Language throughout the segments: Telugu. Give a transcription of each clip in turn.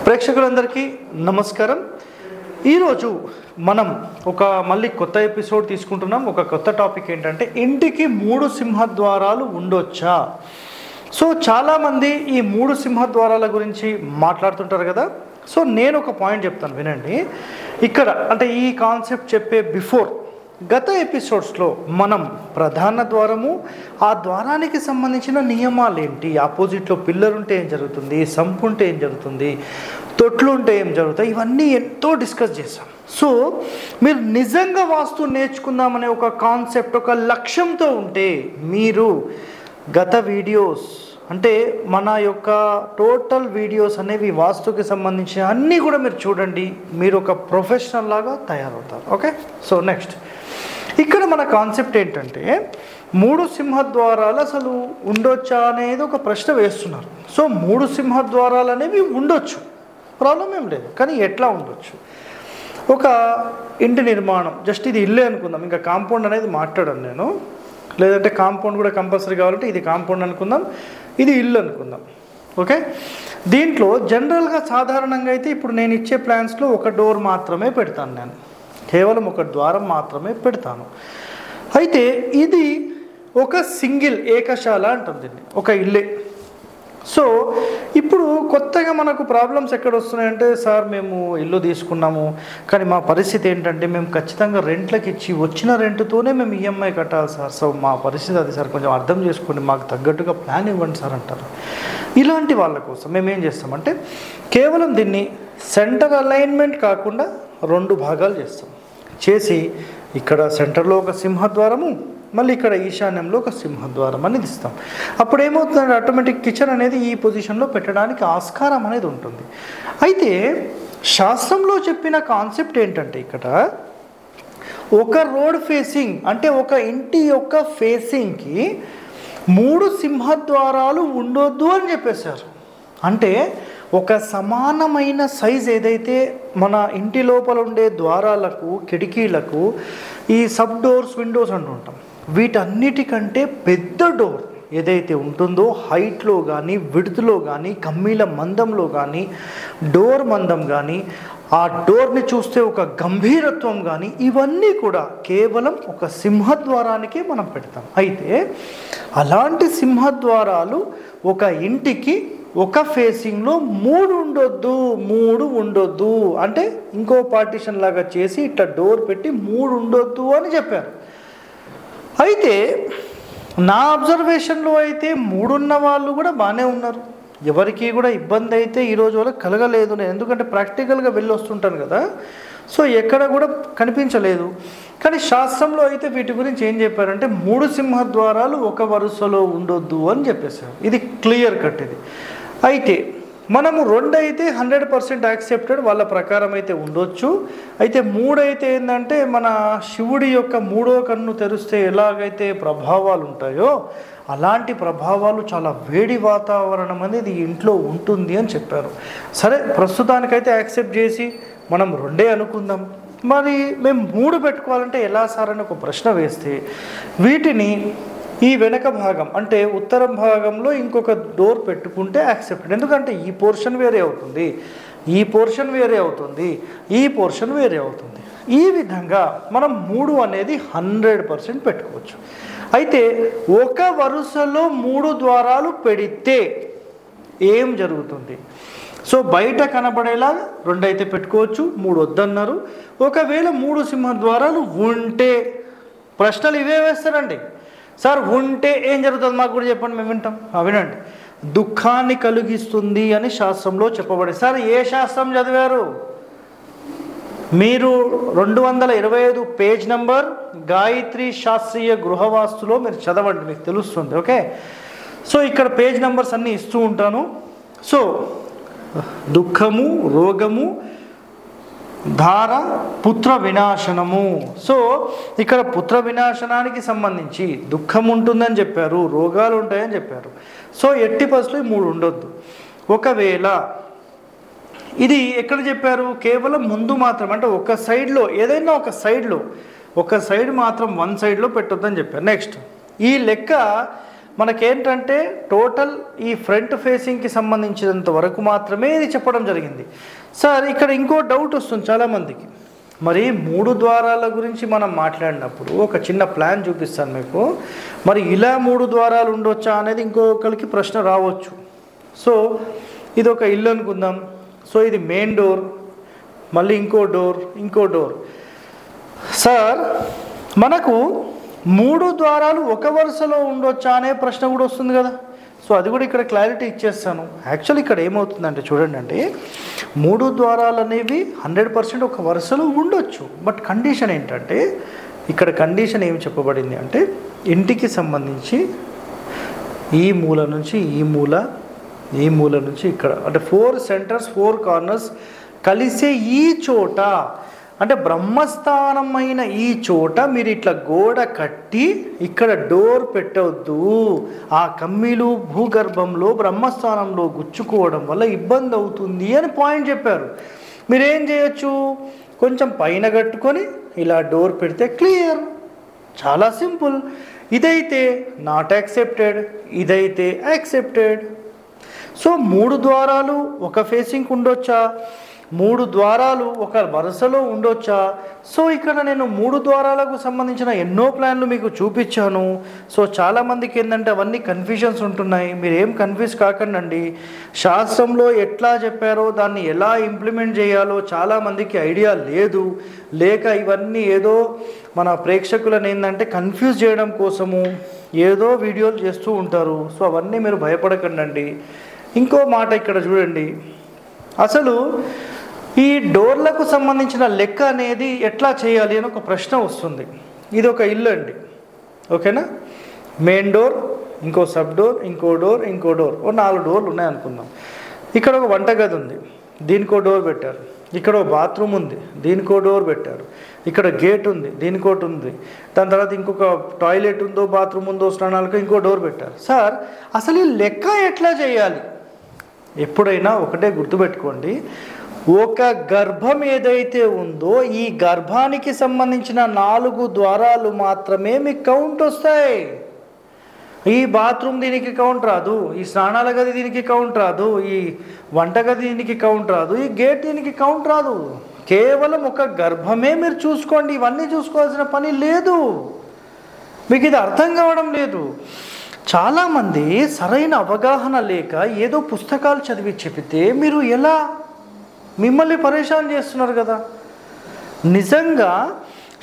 ప్రేక్షకులందరికీ నమస్కారం. ఈరోజు మనం ఒక మళ్ళీ కొత్త ఎపిసోడ్ తీసుకుంటున్నాం. ఒక కొత్త టాపిక్ ఏంటంటే ఇంటికి 3 సింహద్వారాలు ఉండొచ్చా. సో చాలామంది ఈ 3 సింహద్వారాల గురించి మాట్లాడుతుంటారు కదా. సో నేను ఒక పాయింట్ చెప్తాను, వినండి. ఇక్కడ అంటే ఈ కాన్సెప్ట్ చెప్పే బిఫోర్ గత ఎపిసోడ్స్లో మనం ప్రధాన ద్వారము, ఆ ద్వారానికి సంబంధించిన నియమాలు ఏంటి, ఆపోజిట్లో పిల్లర్ ఉంటే ఏం జరుగుతుంది, సంపు ఉంటే ఏం జరుగుతుంది, తొట్లు ఉంటే ఏం జరుగుతాయి, ఇవన్నీ ఎంతో డిస్కస్ చేసాం. సో మీరు నిజంగా వాస్తు నేర్చుకుందామనే ఒక కాన్సెప్ట్, ఒక లక్ష్యంతో ఉంటే మీరు గత వీడియోస్ అంటే మన యొక్క టోటల్ వీడియోస్ అనేవి వాస్తుకి సంబంధించిన అన్నీ కూడా మీరు చూడండి. మీరు ఒక ప్రొఫెషనల్ లాగా తయారవుతారు. ఓకే, సో నెక్స్ట్ ఇక్కడ మన కాన్సెప్ట్ ఏంటంటే 3 సింహద్వారాలు అసలు ఉండొచ్చా అనేది ఒక ప్రశ్న వేస్తున్నారు. సో 3 సింహద్వారాలు అనేవి ఉండొచ్చు, ప్రాబ్లం ఏం లేదు. కానీ ఎట్లా ఉండొచ్చు? ఒక ఇంటి నిర్మాణం, జస్ట్ ఇది ఇల్లే అనుకుందాం, ఇంకా కాంపౌండ్ అనేది మాట్లాడాను నేను. లేదంటే కాంపౌండ్ కూడా కంపల్సరీ కావాలంటే ఇది కాంపౌండ్ అనుకుందాం, ఇది ఇల్లు అనుకుందాం. ఓకే, దీంట్లో జనరల్గా సాధారణంగా అయితే ఇప్పుడు నేను ఇచ్చే ప్లాన్స్లో ఒక డోర్ మాత్రమే పెడతాను, నేను కేవలం ఒక ద్వారం మాత్రమే పెడతాను. అయితే ఇది ఒక సింగిల్ ఏకశాల అంటుంది, ఒక ఇల్లే. సో ఇప్పుడు కొత్తగా మనకు ప్రాబ్లమ్స్ ఎక్కడ వస్తున్నాయంటే, సార్ మేము ఇల్లు తీసుకున్నాము కానీ మా పరిస్థితి ఏంటంటే మేము ఖచ్చితంగా రెంట్లకు ఇచ్చి వచ్చిన రెంట్తోనే మేము ఈఎంఐ కట్టాలి సార్. సో మా పరిస్థితి అది సార్, కొంచెం అర్థం చేసుకోండి, మాకు తగ్గట్టుగా ప్లాన్ ఇవ్వండి సార్ అంటారు. ఇలాంటి వాళ్ళ కోసం మేము ఏం చేస్తామంటే కేవలం దీన్ని సెంటర్ అలైన్మెంట్ కాకుండా 2 భాగాలు చేస్తాం. చేసి ఇక్కడ సెంటర్లో ఒక సింహద్వారము, మళ్ళీ ఇక్కడ ఈశాన్యంలో ఒక సింహద్వారం అనేది ఇస్తాం. అప్పుడు ఏమవుతుందంటే ఆటోమేటిక్ కిచెన్ అనేది ఈ పొజిషన్లో పెట్టడానికి ఆస్కారం అనేది ఉంటుంది. అయితే శాస్త్రంలో చెప్పిన కాన్సెప్ట్ ఏంటంటే ఇక్కడ ఒక రోడ్ ఫేసింగ్ అంటే ఒక ఇంటి యొక్క ఫేసింగ్కి 3 సింహద్వారాలు ఉండొద్దు అని చెప్పేశారు. అంటే ఒక సమానమైన సైజ్ ఏదైతే మన ఇంటి లోపల ఉండే ద్వారాలకు, కిటికీలకు ఈ సబ్ డోర్స్, విండోస్ అంటుంటాం, వీటన్నిటికంటే పెద్ద డోర్ ఏదైతే ఉంటుందో హైట్లో కానీ, విడ్త్లో కానీ, కమ్మీల మందంలో కానీ, డోర్ మందం కానీ, ఆ డోర్ని చూస్తే ఒక గంభీరత్వం కానీ, ఇవన్నీ కూడా కేవలం ఒక సింహద్వారానికే మనం పెడతాం. అయితే అలాంటి సింహద్వారాలు ఒక ఇంటికి ఒక ఫేసింగ్లో 3 ఉండొద్దు అంటే ఇంకో పార్టీషన్ లాగా చేసి ఇట్లా డోర్ పెట్టి 3 ఉండొద్దు అని చెప్పారు. అయితే నా అబ్జర్వేషన్లో అయితే 3 ఉన్న వాళ్ళు కూడా బాగానే ఉన్నారు, ఎవరికి కూడా ఇబ్బంది అయితే ఈరోజు వరకు కలగలేదు. నేను ఎందుకంటే ప్రాక్టికల్గా వెళ్ళి వస్తుంటాను కదా, సో ఎక్కడ కూడా కనిపించలేదు. కానీ శాస్త్రంలో అయితే వీటి గురించి ఏం చెప్పారంటే 3 సింహద్వారాలు ఒక వరుసలో ఉండొద్దు అని చెప్పేశారు. ఇది క్లియర్ కట్ ఇది. అయితే మనము 2 అయితే 100% యాక్సెప్టెడ్, వాళ్ళ ప్రకారం అయితే ఉండొచ్చు. అయితే 3 అయితే ఏంటంటే మన శివుడి యొక్క 3వ కన్ను తెరిస్తే ఎలాగైతే ప్రభావాలు ఉంటాయో అలాంటి ప్రభావాలు, చాలా వేడి వాతావరణం అనేది ఇంట్లో ఉంటుంది అని చెప్పారు. సరే, ప్రస్తుతానికైతే యాక్సెప్ట్ చేసి మనం 2 అనుకుందాం. మరి మేము 3 పెట్టుకోవాలంటే ఎలా సార్ అని ఒక ప్రశ్న వేస్తే వీటిని ఈ వెనక భాగం అంటే ఉత్తరం భాగంలో ఇంకొక డోర్ పెట్టుకుంటే యాక్సెప్టెడ్. ఎందుకంటే ఈ పోర్షన్ వేరే అవుతుంది, ఈ పోర్షన్ వేరే అవుతుంది, ఈ పోర్షన్ వేరే అవుతుంది. ఈ విధంగా మనం 3 అనేది 100% పెట్టుకోవచ్చు. అయితే ఒక వరుసలో 3 ద్వారాలు పెడితే ఏం జరుగుతుంది? సో బయట కనబడేలా 2 అయితే పెట్టుకోవచ్చు, 3 వద్దన్నారు. ఒకవేళ 3 సింహద్వారాలు ఉంటే ప్రశ్నలు ఇవే వేస్తారండి. సార్ ఉంటే ఏం జరుగుతుంది మాకు కూడా చెప్పండి, మేము వింటాం. వినండి, దుఃఖాన్ని కలిగిస్తుంది అని శాస్త్రంలో చెప్పబడి. సార్ ఏ శాస్త్రం చదివారు మీరు? 225 పేజ్ నంబర్ గాయత్రి శాస్త్రీయ గృహవాస్తులో మీరు చదవండి, మీకు తెలుస్తుంది. ఓకే, సో ఇక్కడ పేజ్ నంబర్స్ అన్నీ ఇస్తూ ఉంటాను. సో దుఃఖము, రోగము, ధార, పుత్ర వినాశనము. సో ఇక్కడ పుత్ర వినాశనానికి సంబంధించి దుఃఖం ఉంటుందని చెప్పారు, రోగాలు ఉంటాయని చెప్పారు. సో ఎట్టి పరిస్థితుల్లో 3 ఉండొద్దు. ఒకవేళ ఇది ఎక్కడ చెప్పారు? కేవలం ముందు మాత్రం, అంటే ఒక సైడ్లో, ఏదైనా ఒక సైడ్లో, ఒక సైడ్ మాత్రం 1 సైడ్లో పెట్టొద్దని చెప్పారు. నెక్స్ట్ ఈ లెక్క మనకేంటంటే టోటల్ ఈ ఫ్రంట్ ఫేసింగ్కి సంబంధించినంత వరకు మాత్రమే ఇది చెప్పడం జరిగింది. సార్ ఇక్కడ ఇంకో డౌట్ వస్తుంది చాలామందికి, మరి 3 ద్వారాల గురించి మనం మాట్లాడినప్పుడు ఒక చిన్న ప్లాన్ చూపిస్తాను మీకు. మరి ఇలా 3 ద్వారాలు ఉండొచ్చా అనేది ఇంకొకరికి ప్రశ్న రావచ్చు. సో ఇది ఒక ఇల్లు అనుకుందాం. సో ఇది మెయిన్ డోర్, మళ్ళీ ఇంకో డోర్. సార్ మనకు 3 ద్వారాలు ఒక వరుసలో ఉండొచ్చా అనే ప్రశ్న కూడా వస్తుంది కదా. సో అది కూడా ఇక్కడ క్లారిటీ ఇచ్చేస్తాను. యాక్చువల్లీ ఇక్కడ ఏమవుతుందంటే చూడండి అండి, 3 ద్వారాలు అనేవి 100% ఒక వరుసలో ఉండొచ్చు. బట్ కండిషన్ ఏంటంటే ఇక్కడ కండిషన్ ఏమి చెప్పబడింది అంటే ఇంటికి సంబంధించి ఈ మూల నుంచి ఈ మూల నుంచి ఇక్కడ అంటే 4 సెంటర్స్ 4 కార్నర్స్ కలిసే ఈ చోట అంటే బ్రహ్మస్థానమైన ఈ చోట మీరు ఇట్లా గోడ కట్టి ఇక్కడ డోర్ పెట్టవద్దు. ఆ కమ్మీలు భూగర్భంలో బ్రహ్మస్థానంలో గుచ్చుకోవడం వల్ల ఇబ్బంది అవుతుంది అని పాయింట్ చెప్పారు. మీరేం చేయొచ్చు, కొంచెం పైన కట్టుకొని ఇలా డోర్ పెడితే క్లియర్, చాలా సింపుల్. ఇదైతే నాట్ యాక్సెప్టెడ్, ఇదైతే యాక్సెప్టెడ్. సో 3 ద్వారాలు ఒక ఫేసింగ్ ఉండొచ్చా, 3 ద్వారాలు ఒక వరుసలో ఉండొచ్చా? సో ఇక్కడ నేను 3 ద్వారాలకు సంబంధించిన ఎన్నో ప్లాన్లు మీకు చూపించాను. సో చాలామందికి ఏంటంటే అవన్నీ కన్ఫ్యూజన్స్ ఉంటున్నాయి. మీరు ఏం కన్ఫ్యూజ్ కాకండి. శాస్త్రంలో ఎట్లా చెప్పారో దాన్ని ఎలా ఇంప్లిమెంట్ చేయాలో చాలామందికి ఐడియా లేదు. లేక ఇవన్నీ ఏదో మన ప్రేక్షకులను ఏంటంటే కన్ఫ్యూజ్ చేయడం కోసము ఏదో వీడియోలు చేస్తూ ఉంటారు. సో అవన్నీ మీరు భయపడకండి. ఇంకో మాట ఇక్కడ చూడండి, అసలు ఈ డోర్లకు సంబంధించిన లెక్క అనేది ఎట్లా చేయాలి అని ఒక ప్రశ్న వస్తుంది. ఇది ఒక ఇల్లు అండి, ఓకేనా. మెయిన్ డోర్, ఇంకో సబ్ డోర్, ఇంకో డోర్, ఓ 4 డోర్లు ఉన్నాయి అనుకుందాం. ఇక్కడ ఒక వంటగది ఉంది, దీనికో డోర్ పెట్టారు. ఇక్కడ ఒక బాత్రూమ్ ఉంది, దీనికో డోర్ పెట్టారు. ఇక్కడ గేట్ ఉంది, దీనికోటి ఉంది. దాని తర్వాత ఇంకొక టాయిలెట్ ఉందో, బాత్రూమ్ ఉందో, స్నానాలకు ఇంకో డోర్ పెట్టారు. సార్ అసలు ఈ లెక్క ఎట్లా చేయాలి? ఎప్పుడైనా ఒకటే గుర్తుపెట్టుకోండి, ఒక గర్భం ఏదైతే ఉందో ఈ గర్భానికి సంబంధించిన 4 ద్వారాలు మాత్రమే మీకు కౌంట్ వస్తాయి. ఈ బాత్రూమ్ దీనికి కౌంట్ రాదు, ఈ స్నానాల గది దీనికి కౌంట్ రాదు, ఈ వంటగది దీనికి కౌంట్ రాదు, ఈ గేట్ దీనికి కౌంట్ రాదు. కేవలం ఒక గర్భమే మీరు చూసుకోండి, ఇవన్నీ చూసుకోవాల్సిన పని లేదు. మీకు ఇది అర్థం కావడం లేదు. చాలామంది సరైన అవగాహన లేక ఏదో పుస్తకాలు చదివి చెబితే మీరు ఎలా మిమ్మల్ని పరేషాన్ చేస్తున్నారు కదా. నిజంగా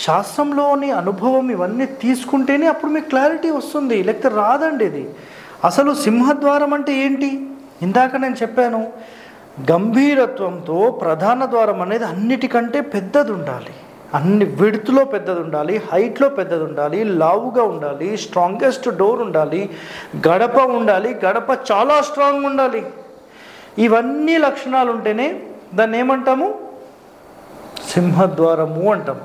శాస్త్రంలోని అనుభవం ఇవన్నీ తీసుకుంటేనే అప్పుడు మీకు క్లారిటీ వస్తుంది, లేకపోతే రాదండి. ఇది అసలు సింహద్వారం అంటే ఏంటి? ఇందాక నేను చెప్పాను, గంభీరత్వంతో ప్రధాన ద్వారం అనేది అన్నిటికంటే పెద్దది ఉండాలి, అన్ని విడ్త్లో పెద్దది ఉండాలి, హైట్లో పెద్దది ఉండాలి, లావుగా ఉండాలి, స్ట్రాంగెస్ట్ డోర్ ఉండాలి, గడప ఉండాలి, గడప చాలా స్ట్రాంగ్ ఉండాలి. ఇవన్నీ లక్షణాలు ఉంటేనే దాన్ని ఏమంటాము? సింహద్వారము అంటాం.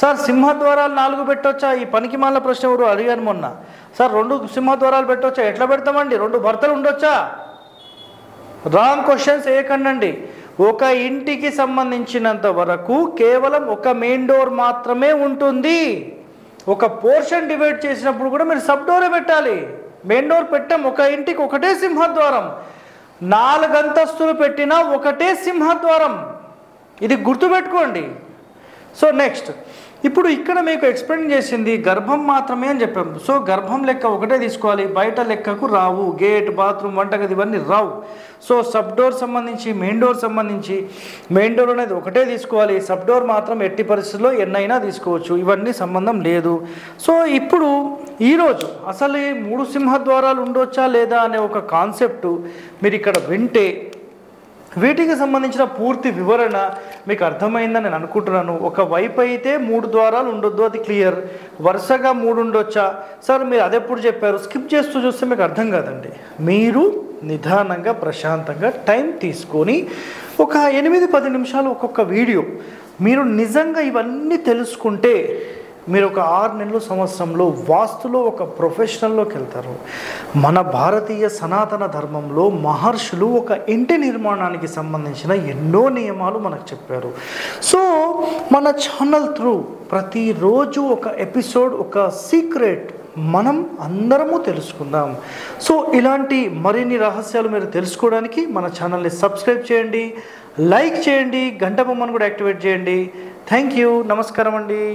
సార్ సింహద్వారాలు 4 పెట్టొచ్చా? ఈ పనికి మాల ప్రశ్న ఎవరు అడిగాను మొన్న. సార్ 2 సింహద్వారాలు పెట్టొచ్చా? ఎట్లా పెడతామండి? 2 భర్తలు ఉండొచ్చా? రాంగ్ క్వశ్చన్స్ వేయకండి. ఒక ఇంటికి సంబంధించినంత వరకు కేవలం ఒక మెయిన్ డోర్ మాత్రమే ఉంటుంది. ఒక పోర్షన్ డివైడ్ చేసినప్పుడు కూడా మీరు సబ్ డోరే పెట్టాలి. మెయిన్ డోర్ పెట్టాం, ఒక ఇంటికి ఒకటే సింహద్వారం. 4 అంతస్తులు పెట్టినా ఒకటే సింహద్వారం. ఇది గుర్తుపెట్టుకోండి. సో నెక్స్ట్, ఇప్పుడు ఇక్కడ మీకు ఎక్స్ప్లెయిన్ చేసింది గర్భం మాత్రమే అని చెప్పాము. సో గర్భం లెక్క ఒకటే తీసుకోవాలి, బయట లెక్కకు రావు. గేట్, బాత్రూమ్, వంటగది ఇవన్నీ రావు. సో సబ్ డోర్ సంబంధించి, మెయిన్ డోర్ సంబంధించి, మెయిన్ డోర్ అనేది ఒకటే తీసుకోవాలి, సబ్ డోర్ మాత్రం ఎట్టి పరిస్థితుల్లో ఎన్నైనా తీసుకోవచ్చు, ఇవన్నీ సంబంధం లేదు. సో ఇప్పుడు ఈరోజు అసలు ఈ 3 సింహద్వారాలు ఉండొచ్చా లేదా అనే ఒక కాన్సెప్ట్ మీరు ఇక్కడ వింటే వీటికి సంబంధించిన పూర్తి వివరణ మీకు అర్థమైందని నేను అనుకుంటున్నాను. ఒక వైపు అయితే 3 ద్వారాలు ఉండొద్దు, అది క్లియర్. వరుసగా 3 ఉండొచ్చా? సార్ మీరు అదెప్పుడు చెప్పారు? స్కిప్ చేస్తూ చూస్తే మీకు అర్థం కాదండి. మీరు నిదానంగా ప్రశాంతంగా టైం తీసుకొని ఒక 8-10 నిమిషాలు ఒక్కొక్క వీడియో మీరు నిజంగా ఇవన్నీ తెలుసుకుంటే మీరు ఒక 6 నెలలు సంవత్సరంలో వాస్తులో ఒక ప్రొఫెషనల్లోకి వెళ్తారు. మన భారతీయ సనాతన ధర్మంలో మహర్షులు ఒక ఇంటి నిర్మాణానికి సంబంధించిన ఎన్నో నియమాలు మనకు చెప్పారు. సో మన ఛానల్ త్రూ ప్రతిరోజు ఒక ఎపిసోడ్, ఒక సీక్రెట్ మనం అందరము తెలుసుకుందాం. సో ఇలాంటి మరిన్ని రహస్యాలు మీరు తెలుసుకోవడానికి మన ఛానల్ని సబ్స్క్రైబ్ చేయండి, లైక్ చేయండి, గంట బొమ్మను కూడా యాక్టివేట్ చేయండి. Thank you. నమస్కారం అండి.